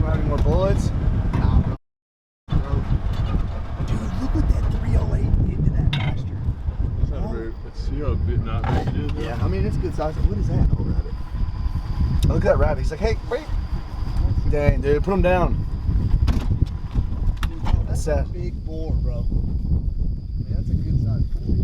don't have any more bullets. Nah, bro. Dude, look what that 308 did to that pasture. It's not very, it's, you know, a bit not big it is. Yeah, I mean, it's good size. What is that? Oh, rabbit. Oh, look at that rabbit. He's like, hey, wait. Dang, dude, put him down. That's a big boar, bro. I mean, that's a good size boar.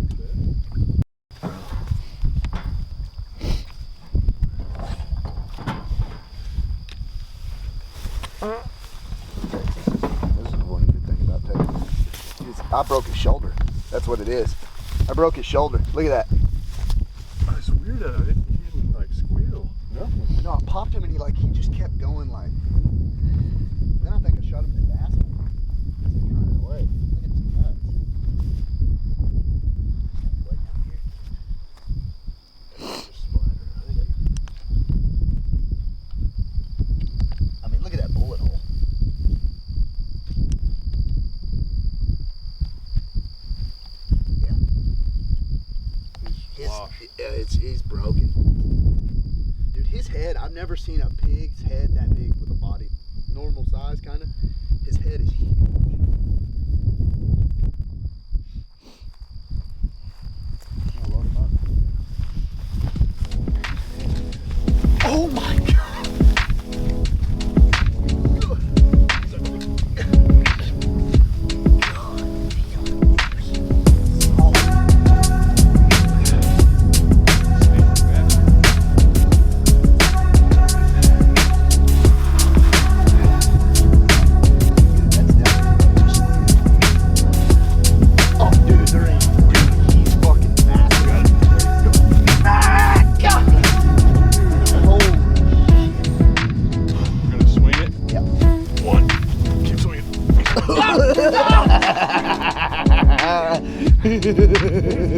This is one good thing about Texas. I broke his shoulder. That's what it is. I broke his shoulder. Look at that. It's weird that he didn't like squeal. Nothing. No, I popped him and he just kept going like. Then I think I shot him in his asshole. He's running away. Look at some nuts. Way down here. Just spider. I mean, look at that bullet hole. He's broken. Dude, his head, I've never seen a pig's head that big with a body normal size kind of. His head is huge. I'll load him up. Oh my god!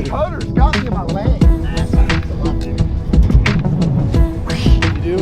Cutter's got me in my leg. You do?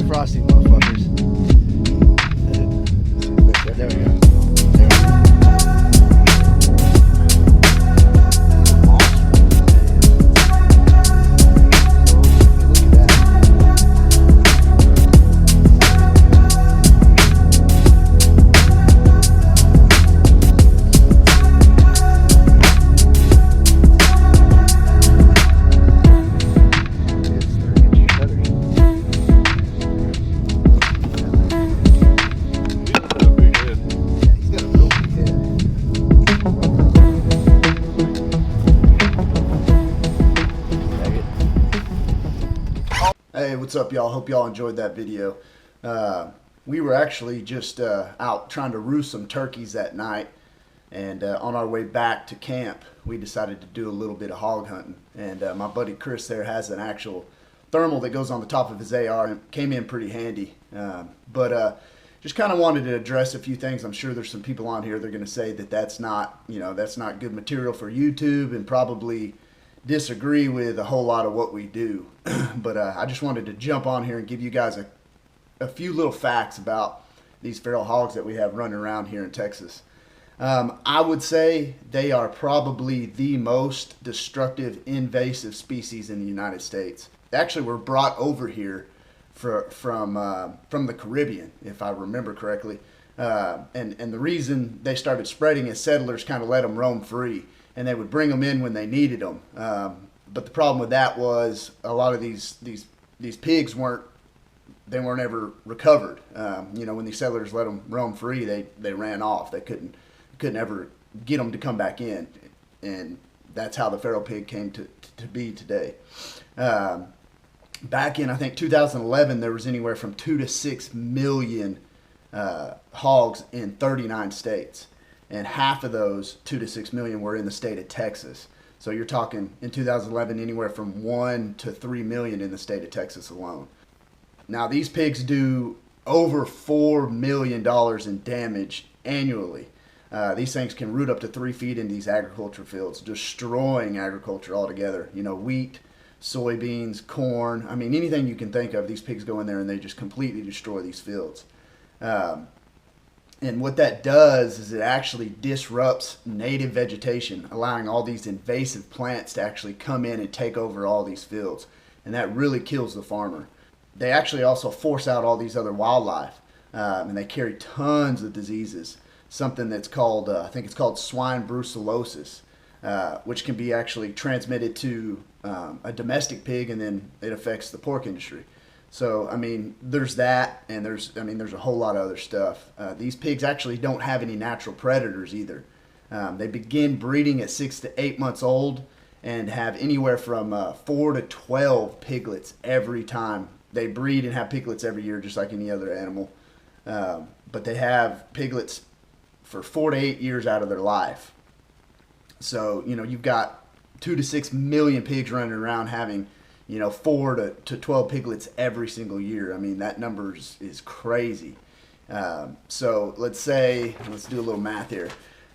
Frosty, motherfuckers. There we go. Hey, what's up, y'all? Hope y'all enjoyed that video. We were actually just out trying to roost some turkeys that night, and on our way back to camp, we decided to do a little bit of hog hunting. And my buddy Chris there has an actual thermal that goes on the top of his AR, and it came in pretty handy. Just kind of wanted to address a few things. I'm sure there's some people on here that are going to say that that's not good material for YouTube, and probably disagree with a whole lot of what we do. But I just wanted to jump on here and give you guys a few little facts about these feral hogs that we have running around here in Texas. I would say they are probably the most destructive invasive species in the United States. They actually were brought over here from the Caribbean, if I remember correctly. And the reason they started spreading is settlers kind of let them roam free, and they would bring them in when they needed them. But the problem with that was a lot of these pigs weren't ever recovered. When these settlers let them roam free, they ran off. They couldn't ever get them to come back in, and that's how the feral pig came to be today. Back in, I think, 2011, there was anywhere from 2 to 6 million hogs in 39 states, and half of those 2 to 6 million were in the state of Texas. So you're talking in 2011 anywhere from 1 to 3 million in the state of Texas alone. Now these pigs do over $4 million in damage annually. These things can root up to 3 feet in these agriculture fields, destroying agriculture altogether. You know, wheat, soybeans, corn. I mean, anything you can think of, these pigs go in there and they just completely destroy these fields. And what that does is it actually disrupts native vegetation, allowing all these invasive plants to actually come in and take over all these fields. And that really kills the farmer. They actually also force out all these other wildlife, and they carry tons of diseases. Something that's called, I think it's called swine brucellosis, which can be actually transmitted to a domestic pig, and then it affects the pork industry. So, I mean, there's that, and there's a whole lot of other stuff. These pigs actually don't have any natural predators either. They begin breeding at 6 to 8 months old and have anywhere from 4 to 12 piglets every time. They breed and have piglets every year, just like any other animal. But they have piglets for 4 to 8 years out of their life. So, you know, you've got 2 to 6 million pigs running around having, you know, 4 to 12 piglets every single year. I mean, that number is crazy. So let's do a little math here.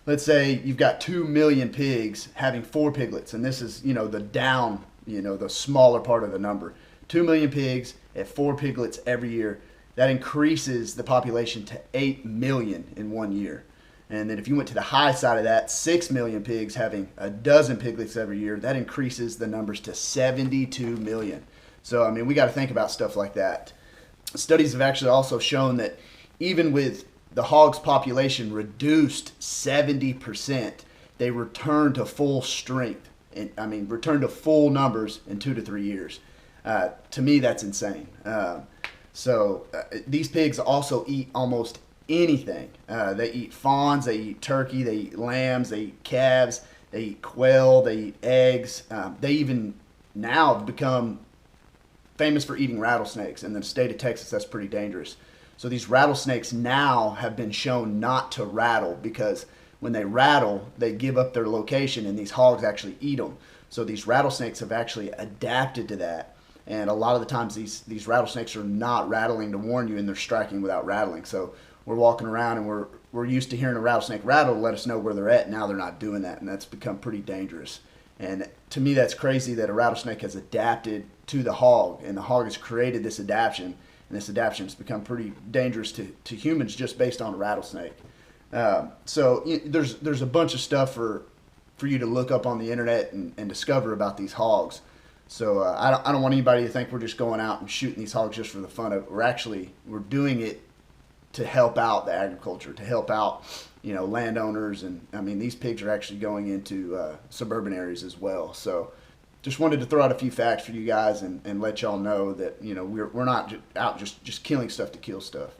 Let's say you've got 2 million pigs having 4 piglets, and this is, you know, the smaller part of the number. 2 million pigs at 4 piglets every year. That increases the population to 8 million in 1 year. And then if you went to the high side of that, 6 million pigs having a dozen piglets every year, that increases the numbers to 72 million. So, I mean, we got to think about stuff like that. Studies have actually also shown that even with the hogs population reduced 70%, they return to full strength. And, I mean, return to full numbers in 2 to 3 years. To me, that's insane. These pigs also eat almost anything. They eat fawns, they eat turkey, they eat lambs, they eat calves, they eat quail, they eat eggs. They even now become famous for eating rattlesnakes. In the state of Texas, that's pretty dangerous. So these rattlesnakes now have been shown not to rattle, because when they rattle, they give up their location and these hogs actually eat them. So these rattlesnakes have actually adapted to that. And a lot of the times these rattlesnakes are not rattling to warn you, and they're striking without rattling. So we're walking around and we're used to hearing a rattlesnake rattle to let us know where they're at. Now they're not doing that, and that's become pretty dangerous. And to me, that's crazy that a rattlesnake has adapted to the hog, and the hog has created this adaptation, and this adaptation has become pretty dangerous to humans just based on a rattlesnake. There's a bunch of stuff for you to look up on the internet and discover about these hogs. So I don't want anybody to think we're just going out and shooting these hogs just for the fun of it. We're doing it to help out the agriculture, to help out, you know, landowners. And I mean, these pigs are actually going into suburban areas as well. So just wanted to throw out a few facts for you guys and let y'all know that, you know, we're not out just killing stuff to kill stuff.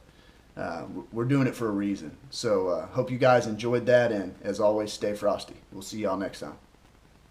We're doing it for a reason. So hope you guys enjoyed that, and as always, stay frosty. We'll see y'all next time.